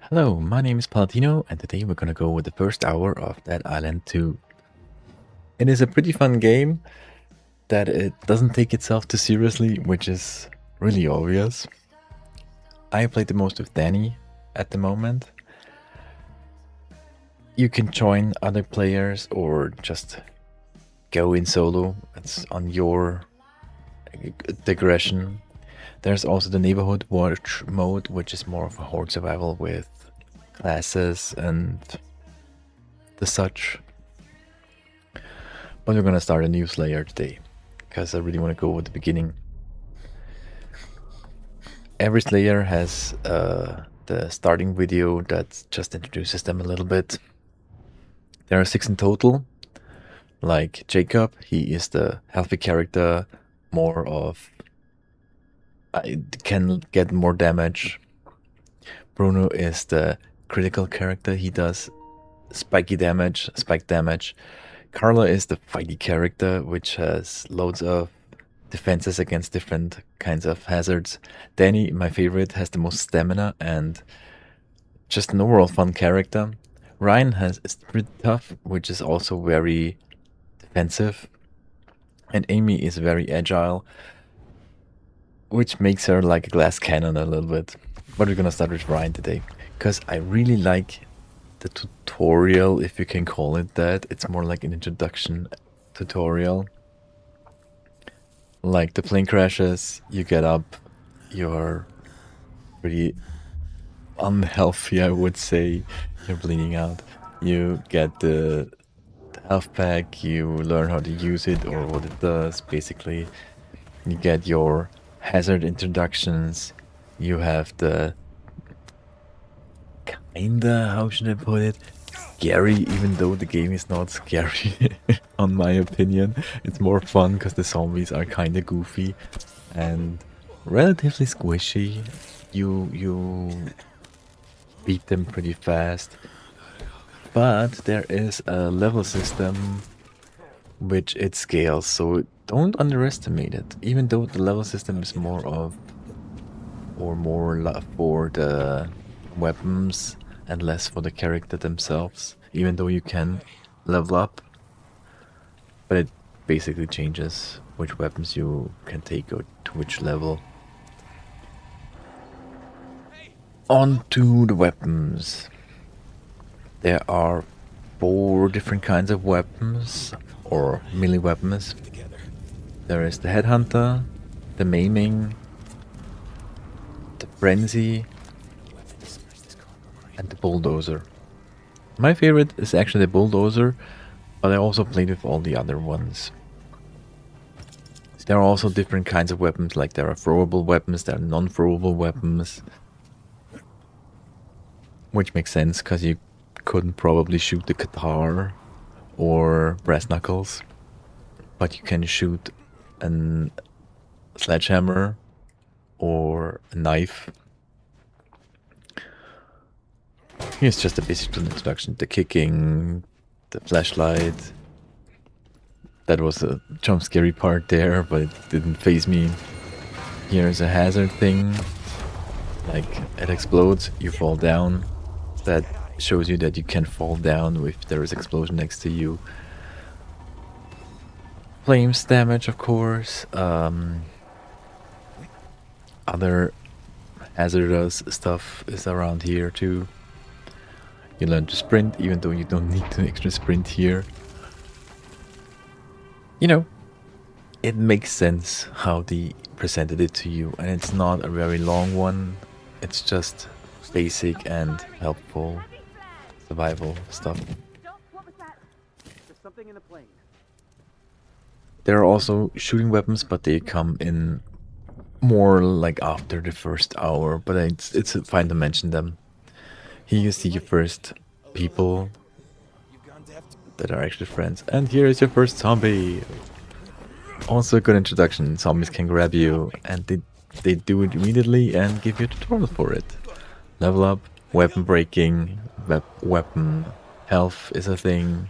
Hello, my name is Palatino, and today we're gonna go with the first hour of Dead Island 2. It is a pretty fun game that it doesn't take itself too seriously, which is really obvious. I played the most with Danny at the moment. You can join other players or just go in solo. It's on your digression. There's also the Neighborhood Watch mode, which is more of a horde survival with classes and the such. But we're gonna start a new Slayer today, because I really want to go with the beginning. Every Slayer has the starting video that just introduces them a little bit. There are 6 in total. Like Jacob, he is the healthy character, more of can get more damage. Bruno is the critical character, he does spike damage. Carla is the fighty character, which has loads of defenses against different kinds of hazards. Danny, my favorite, has the most stamina and just an overall fun character. Ryan is pretty tough, which is also very defensive. And Amy is very agile, which makes her like a glass cannon a little bit. But we're gonna start with Ryan today, because I really like the tutorial, if you can call it that. It's more like an introduction tutorial. Like the plane crashes, you get up, you're pretty unhealthy, I would say. You're bleeding out. You get the health pack, you learn how to use it or what it does, basically. You get your hazard introductions. You have the kinda, how should I put it? Scary, even though the game is not scary, on my opinion. It's more fun because the zombies are kinda goofy and relatively squishy. You beat them pretty fast. But there is a level system which it scales, so don't underestimate it. Even though the level system is more for the weapons and less for the character themselves, even though you can level up, but it basically changes which weapons you can take or to which level. On to the weapons. There are 4 different kinds of weapons, or melee weapons. There is the Headhunter, the Maiming, the Frenzy, and the Bulldozer. My favorite is actually the Bulldozer, but I also played with all the other ones. There are also different kinds of weapons, like there are throwable weapons, there are non-throwable weapons. Which makes sense, because you couldn't probably shoot the Qatar or Brass Knuckles, but you can shoot a sledgehammer or a knife. Here's just a basic introduction. The kicking, the flashlight. That was a jump scary part there, but it didn't faze me. Here's a hazard thing. Like, it explodes, you fall down. That shows you that you can fall down if there is explosion next to you. Flames damage, of course. Other hazardous stuff is around here too. You learn to sprint, even though you don't need an extra sprint here. You know, it makes sense how they presented it to you, and it's not a very long one. It's just basic and helpful survival stuff. There are also shooting weapons, but they come in more like after the first hour, but it's fine to mention them. Here you see your first people that are actually friends. And here is your first zombie. Also a good introduction. Zombies can grab you, and they do it immediately and give you a tutorial for it. Level up, weapon breaking, weapon health is a thing.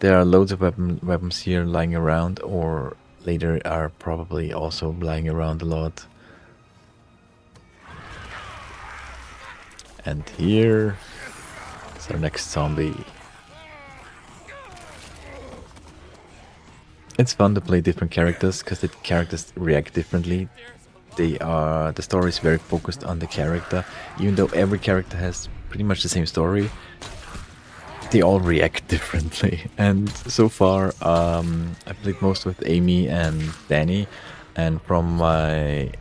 There are loads of weapons here lying around, or later are probably also lying around a lot. And here is our next zombie. It's fun to play different characters because the characters react differently. The story is very focused on the character, even though every character has pretty much the same story. They all react differently, and so far I played most with Amy and Danny, and from my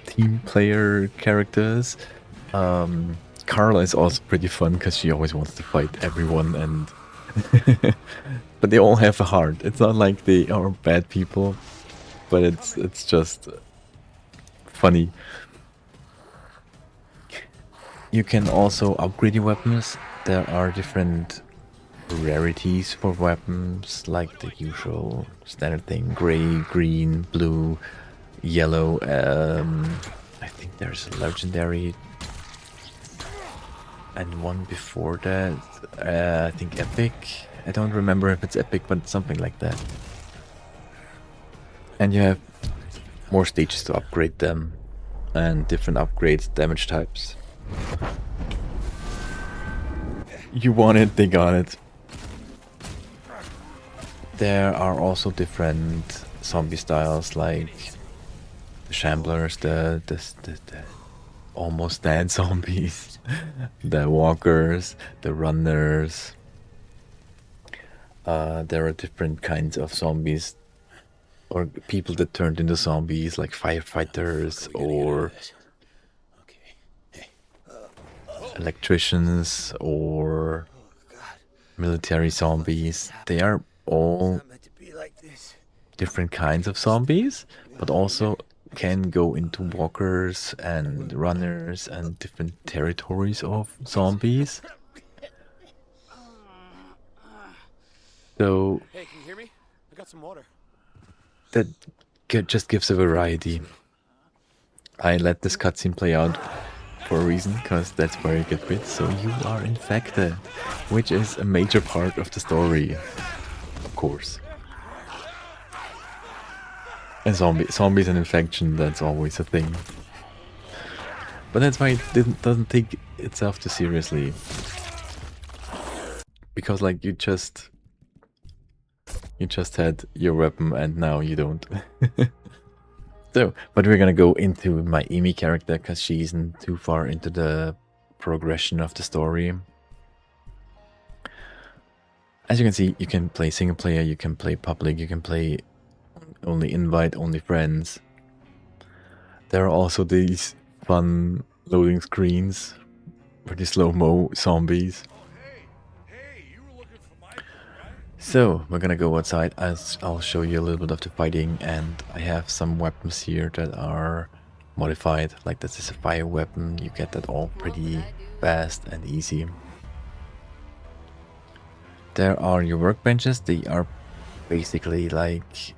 team player characters, Carla is also pretty fun because she always wants to fight everyone, and but they all have a heart. It's not like they are bad people, but it's just funny. You can also upgrade your weapons. There are different rarities for weapons, like the usual standard thing: gray, green, blue, yellow. I think there's a legendary, and one before that. I think epic. I don't remember if it's epic, but something like that. And you have more stages to upgrade them, and different upgrades, damage types. You want it, they got it. There are also different zombie styles, like the shamblers, the almost dead zombies, the walkers, the runners. There are different kinds of zombies, or people that turned into zombies, like firefighters or electricians or military zombies. They are all different kinds of zombies, but also can go into walkers and runners and different territories of zombies. So hey, can you hear me? I got some water. That just gives a variety. I let this cutscene play out for a reason, because that's where you get bit. So you are infected, which is a major part of the story, of course. And zombies and infection, that's always a thing. But that's why it doesn't take itself too seriously. Because like you just had your weapon and now you don't. So, but we're gonna go into my Amy character because she isn't too far into the progression of the story. As you can see, you can play single player, you can play public, you can play only invite, only friends. There are also these fun loading screens, pretty slow-mo zombies. So, we're gonna go outside as I'll show you a little bit of the fighting, and I have some weapons here that are modified. Like this is a fire weapon, you get that all pretty fast and easy. There are your workbenches, they are basically like...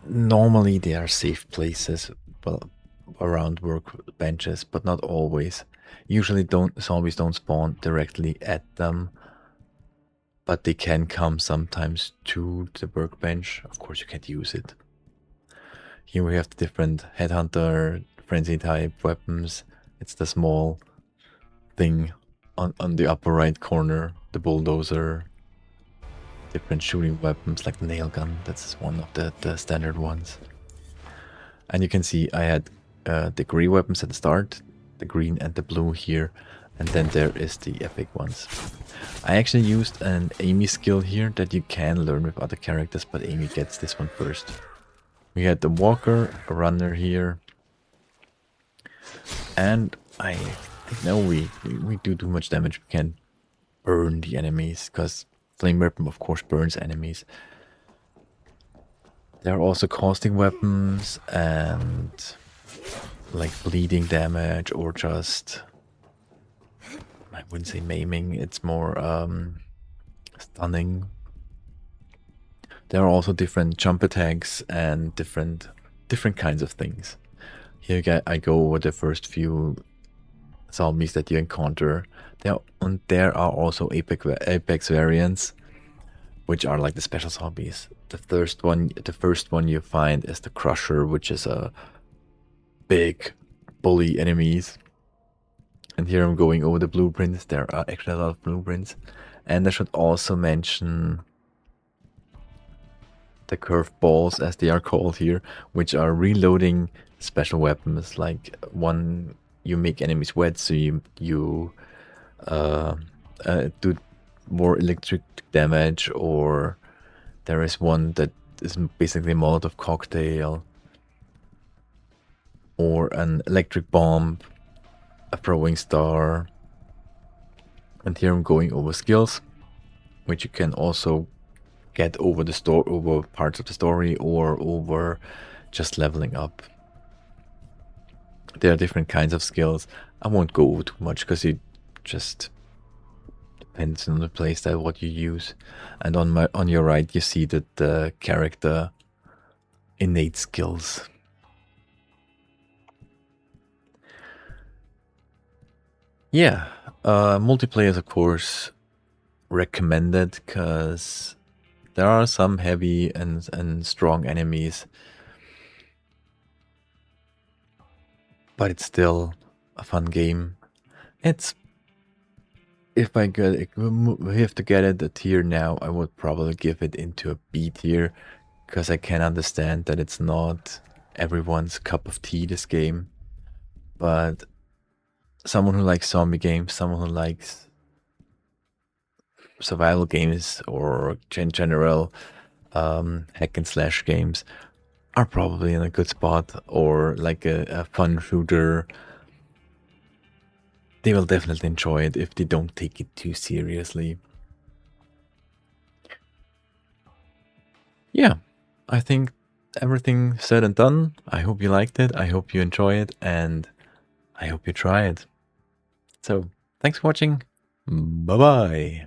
Normally they are safe places around workbenches, but not always. Usually zombies don't spawn directly at them, but they can come sometimes to the workbench. Of course, you can't use it. Here we have the different headhunter, frenzy type weapons. It's the small thing on the upper right corner, the bulldozer. Different shooting weapons like the nail gun, that's one of the standard ones. And you can see I had the gray weapons at the start, the green and the blue here, and then there is the epic ones. I actually used an Amy skill here that you can learn with other characters, but Amy gets this one first. We had the walker, a runner here, and I think now we do too much damage. We can burn the enemies, because flame weapon of course burns enemies. There are also caustic weapons and like bleeding damage, or just, I wouldn't say maiming, it's more stunning. There are also different jump attacks and different kinds of things. Here I go over the first few zombies that you encounter. There are also apex variants, which are like the special zombies. The first one you find is the Crusher, which is a big bully enemies. And here I'm going over the blueprints. There are actually a lot of blueprints. And I should also mention the curved balls, as they are called here, which are reloading special weapons. Like one, you make enemies wet, so you do more electric damage, or there is one that is basically a Molotov cocktail, or an electric bomb, a throwing star. And here I'm going over skills, which you can also get over over parts of the story, or over just leveling up. There are different kinds of skills. I won't go over too much because it just depends on the playstyle what you use. And on your right you see that the character innate skills. Yeah, multiplayer is of course recommended because there are some heavy and strong enemies, but it's still a fun game. It's, if I have to get it a tier now, I would probably give it into a B tier, because I can understand that it's not everyone's cup of tea, this game. But someone who likes zombie games, someone who likes survival games, or in general hack and slash games, are probably in a good spot, or like a fun shooter. They will definitely enjoy it if they don't take it too seriously. Yeah, I think everything said and done. I hope you liked it, I hope you enjoy it, and I hope you try it. So, thanks for watching. Bye-bye.